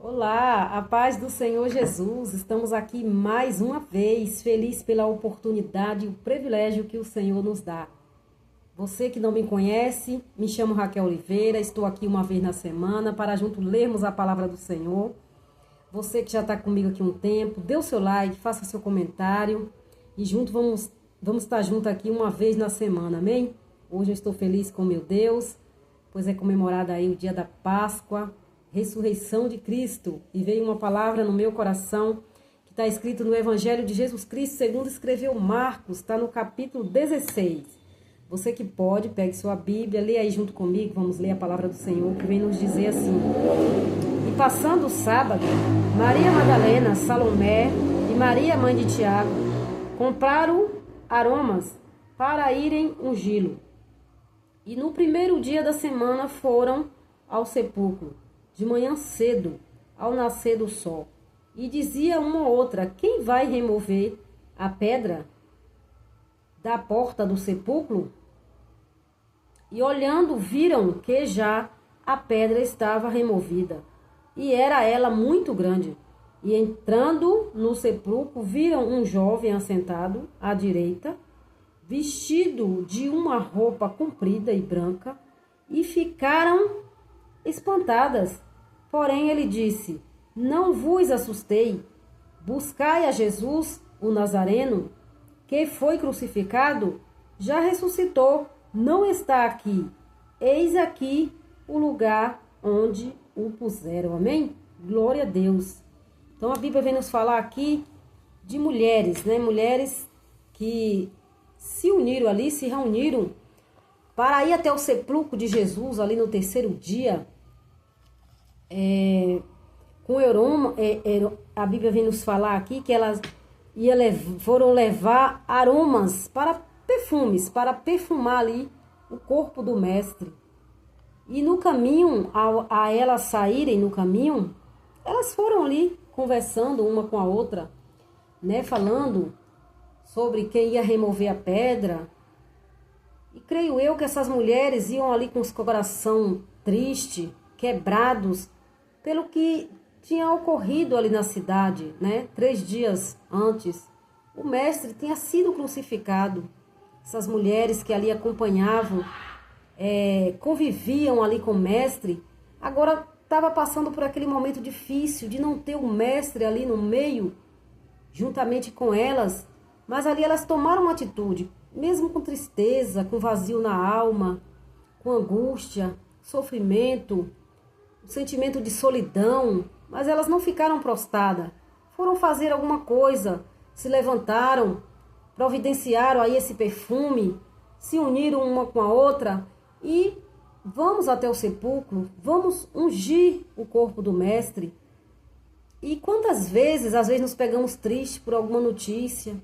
Olá, a paz do Senhor Jesus. Estamos aqui mais uma vez, feliz pela oportunidade e o privilégio que o Senhor nos dá. Você que não me conhece, me chamo Raquel Oliveira, estou aqui uma vez na semana para junto lermos a palavra do Senhor. Você que já está comigo aqui um tempo, dê o seu like, faça seu comentário e junto vamos estar juntos aqui uma vez na semana, amém? Hoje eu estou feliz com meu Deus, pois é comemorado aí o dia da Páscoa, ressurreição de Cristo, e veio uma palavra no meu coração que está escrito no Evangelho de Jesus Cristo, segundo escreveu Marcos, está no capítulo 16. Você que pode, pegue sua Bíblia, leia aí junto comigo, vamos ler a palavra do Senhor, que vem nos dizer assim: E passando o sábado, Maria Madalena, Salomé e Maria, mãe de Tiago, compraram aromas para irem ungí-lo. E no primeiro dia da semana foram ao sepulcro, de manhã cedo, ao nascer do sol. E dizia uma ou outra: quem vai remover a pedra da porta do sepulcro? E olhando, viram que já a pedra estava removida, e era ela muito grande. E entrando no sepulcro, viram um jovem assentado à direita, vestido de uma roupa comprida e branca, e ficaram espantadas. Porém ele disse: não vos assustei, buscai a Jesus, o Nazareno, que foi crucificado, já ressuscitou, não está aqui. Eis aqui o lugar onde o puseram. Amém? Glória a Deus. Então a Bíblia vem nos falar aqui de mulheres, né? Mulheres que se uniram ali, se reuniram para ir até o sepulcro de Jesus ali no terceiro dia. A Bíblia vem nos falar aqui que elas foram levar aromas para perfumes, para perfumar ali o corpo do mestre. E no caminho, a elas saírem no caminho, elas foram ali conversando uma com a outra, né, falando sobre quem ia remover a pedra. E creio eu que essas mulheres iam ali com os coração triste, quebrados, pelo que tinha ocorrido ali na cidade, né? 3 dias antes, o mestre tinha sido crucificado. Essas mulheres que ali acompanhavam, conviviam ali com o mestre, agora estava passando por aquele momento difícil de não ter o mestre ali no meio, juntamente com elas. Mas ali elas tomaram uma atitude, mesmo com tristeza, com vazio na alma, com angústia, sofrimento, sentimento de solidão, mas elas não ficaram prostradas, foram fazer alguma coisa, se levantaram, providenciaram aí esse perfume, se uniram uma com a outra e vamos até o sepulcro, vamos ungir o corpo do mestre. E quantas vezes, às vezes nos pegamos tristes por alguma notícia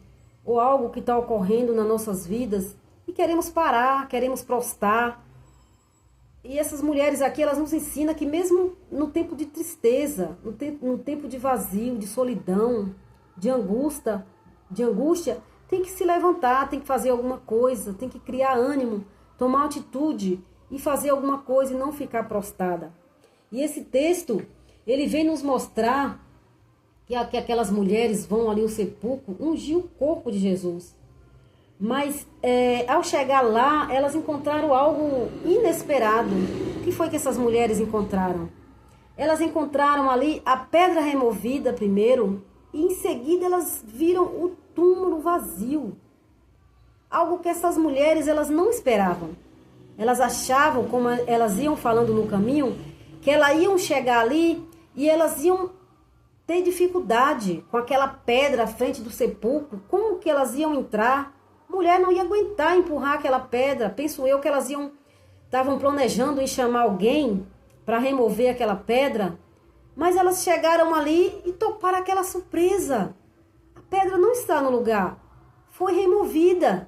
ou algo que está ocorrendo nas nossas vidas e queremos parar, queremos prostrar. E essas mulheres aqui, elas nos ensinam que mesmo no tempo de tristeza, no tempo de vazio, de solidão, de angústia, tem que se levantar, tem que fazer alguma coisa, tem que criar ânimo, tomar atitude e fazer alguma coisa e não ficar prostrada. E esse texto, ele vem nos mostrar que aquelas mulheres vão ali ao sepulcro ungir o corpo de Jesus. Mas ao chegar lá, elas encontraram algo inesperado. O que foi que essas mulheres encontraram? Elas encontraram ali a pedra removida primeiro e em seguida elas viram o túmulo vazio. Algo que essas mulheres elas não esperavam. Elas achavam, como elas iam falando no caminho, que elas iam chegar ali e elas iam ter dificuldade com aquela pedra à frente do sepulcro. Como que elas iam entrar? Mulher não ia aguentar empurrar aquela pedra. Penso eu que elas estavam planejando em chamar alguém para remover aquela pedra, mas elas chegaram ali e toparam aquela surpresa. A pedra não está no lugar, foi removida.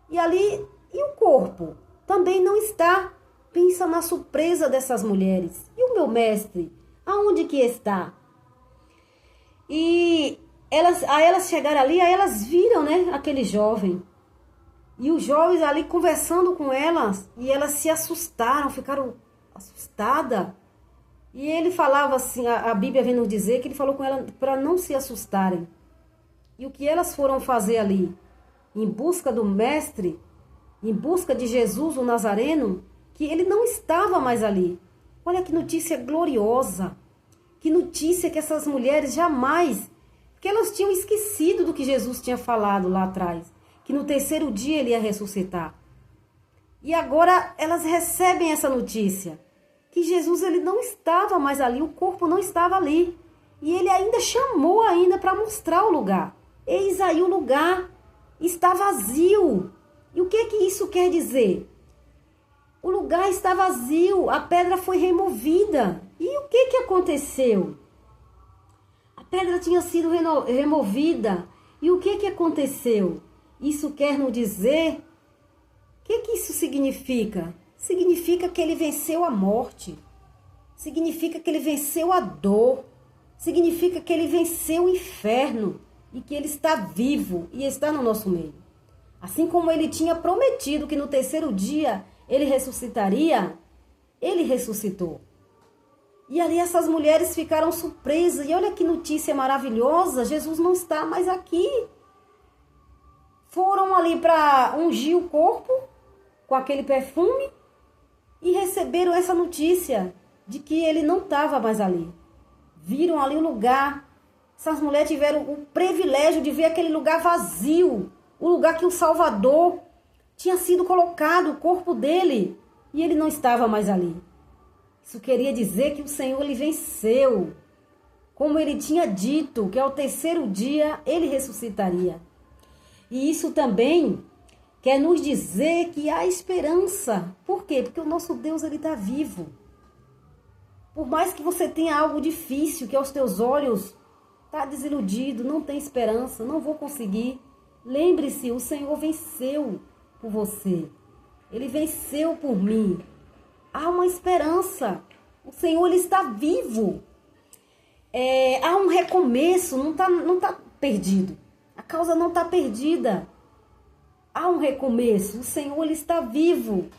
E ali, e o corpo? Também não está. Pensa na surpresa dessas mulheres. E o meu mestre? Aonde que está? E elas chegaram ali, aí elas viram, né, aquele jovem. E os jovens ali conversando com elas, e elas se assustaram, ficaram assustadas. E ele falava assim, a Bíblia vem nos dizer que ele falou com ela para não se assustarem. E o que elas foram fazer ali? Em busca do mestre, em busca de Jesus, o Nazareno, que ele não estava mais ali. Olha que notícia gloriosa. Que notícia que essas mulheres jamais... Porque elas tinham esquecido do que Jesus tinha falado lá atrás. Que no terceiro dia ele ia ressuscitar. E agora elas recebem essa notícia. Que Jesus ele não estava mais ali, o corpo não estava ali. E ele ainda chamou ainda para mostrar o lugar. Eis aí o lugar está vazio. E o que isso quer dizer? O lugar está vazio, a pedra foi removida. E o que aconteceu? A pedra tinha sido removida. E o que aconteceu? Isso quer nos dizer... O que isso significa? Significa que ele venceu a morte. Significa que ele venceu a dor. Significa que ele venceu o inferno. E que ele está vivo e está no nosso meio. Assim como ele tinha prometido que no terceiro dia ele ressuscitaria, ele ressuscitou. E ali essas mulheres ficaram surpresas. E olha que notícia maravilhosa, Jesus não está mais aqui. Foram ali para ungir o corpo com aquele perfume e receberam essa notícia de que ele não estava mais ali. Viram ali o lugar. Essas mulheres tiveram o privilégio de ver aquele lugar vazio, o lugar que o Salvador tinha sido colocado, o corpo dele, e ele não estava mais ali. Isso queria dizer que o Senhor ele venceu, como ele tinha dito, que ao terceiro dia ele ressuscitaria. E isso também quer nos dizer que há esperança. Por quê? Porque o nosso Deus ele está vivo. Por mais que você tenha algo difícil, que aos teus olhos está desiludido, não tem esperança, não vou conseguir. Lembre-se, o Senhor venceu por você. Ele venceu por mim. Há uma esperança. O Senhor ele está vivo. Há um recomeço, não tá perdido. A causa não está perdida. Há um recomeço. O Senhor ele está vivo.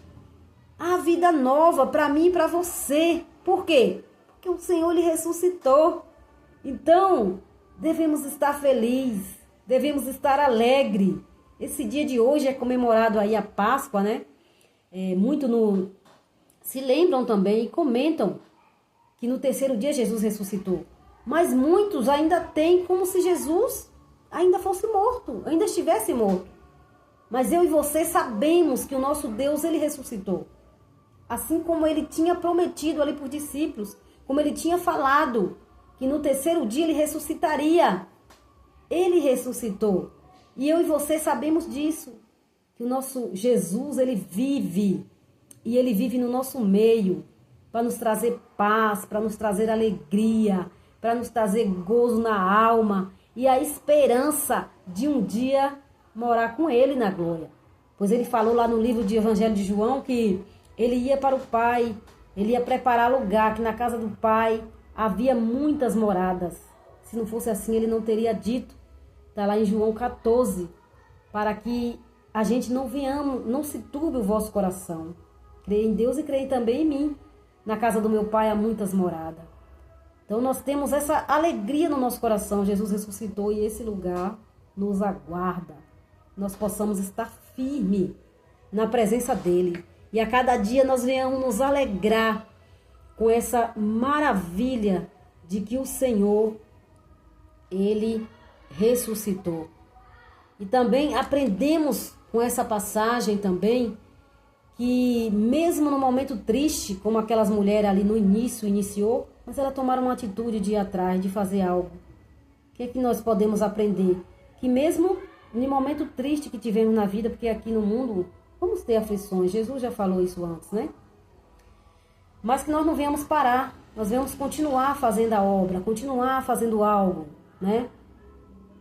Há vida nova para mim e para você. Por quê? Porque o Senhor ele ressuscitou. Então, devemos estar felizes, devemos estar alegres. Esse dia de hoje é comemorado aí a Páscoa, né? Se lembram também e comentam que no terceiro dia Jesus ressuscitou. Mas muitos ainda têm como se Jesus ainda fosse morto, ainda estivesse morto. Mas eu e você sabemos que o nosso Deus, ele ressuscitou. Assim como ele tinha prometido ali para os discípulos, como ele tinha falado, que no terceiro dia ele ressuscitaria. Ele ressuscitou. E eu e você sabemos disso. Que o nosso Jesus, ele vive. E ele vive no nosso meio. Para nos trazer paz, para nos trazer alegria, para nos trazer gozo na alma. E a esperança de um dia morar com ele na glória. Pois ele falou lá no livro de Evangelho de João que ele ia para o Pai. Ele ia preparar lugar, que na casa do Pai havia muitas moradas. Se não fosse assim, ele não teria dito. Está lá em João 14. Para que a gente não se turbe o vosso coração. Creia em Deus e creia também em mim. Na casa do meu Pai há muitas moradas. Então nós temos essa alegria no nosso coração. Jesus ressuscitou e esse lugar nos aguarda. Nós possamos estar firme na presença dele. E a cada dia nós venhamos nos alegrar com essa maravilha de que o Senhor, ele ressuscitou. E também aprendemos com essa passagem também que mesmo no momento triste, como aquelas mulheres ali no início iniciou, mas elas tomaram uma atitude de ir atrás, de fazer algo. O que é que nós podemos aprender? Que mesmo no momento triste que tivemos na vida, porque aqui no mundo vamos ter aflições, Jesus já falou isso antes, né? Mas que nós não venhamos parar, nós venhamos continuar fazendo a obra, continuar fazendo algo, né?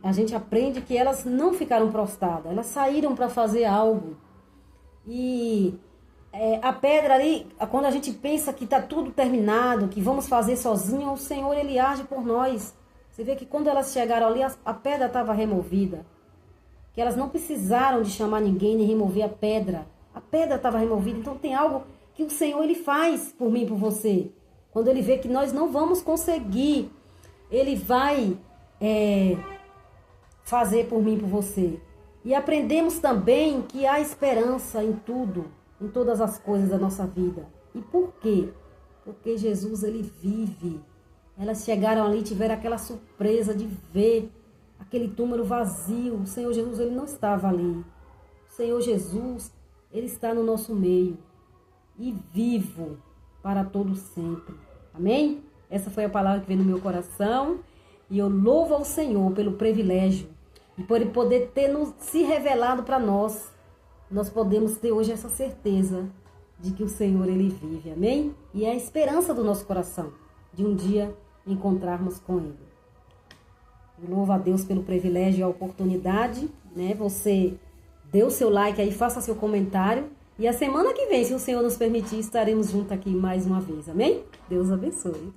A gente aprende que elas não ficaram prostradas, elas saíram para fazer algo. E a pedra ali, quando a gente pensa que está tudo terminado, que vamos fazer sozinho, o Senhor ele age por nós. Você vê que quando elas chegaram ali, a pedra estava removida. Que elas não precisaram de chamar ninguém nem remover a pedra. A pedra estava removida, então tem algo que o Senhor ele faz por mim e por você. Quando Ele vê que nós não vamos conseguir, Ele vai fazer por mim e por você. E aprendemos também que há esperança em tudo, em todas as coisas da nossa vida. E por quê? Porque Jesus, Ele vive. Elas chegaram ali e tiveram aquela surpresa de ver aquele túmulo vazio. O Senhor Jesus, Ele não estava ali. O Senhor Jesus, Ele está no nosso meio. E vivo para todo sempre. Amém? Essa foi a palavra que veio no meu coração. E eu louvo ao Senhor pelo privilégio e por Ele poder ter se revelado para nós. Nós podemos ter hoje essa certeza de que o Senhor, Ele vive. Amém? E é a esperança do nosso coração de um dia encontrarmos com Ele. Eu louvo a Deus pelo privilégio e a oportunidade, né? Você dê o seu like aí, faça seu comentário. E a semana que vem, se o Senhor nos permitir, estaremos juntos aqui mais uma vez. Amém? Deus abençoe.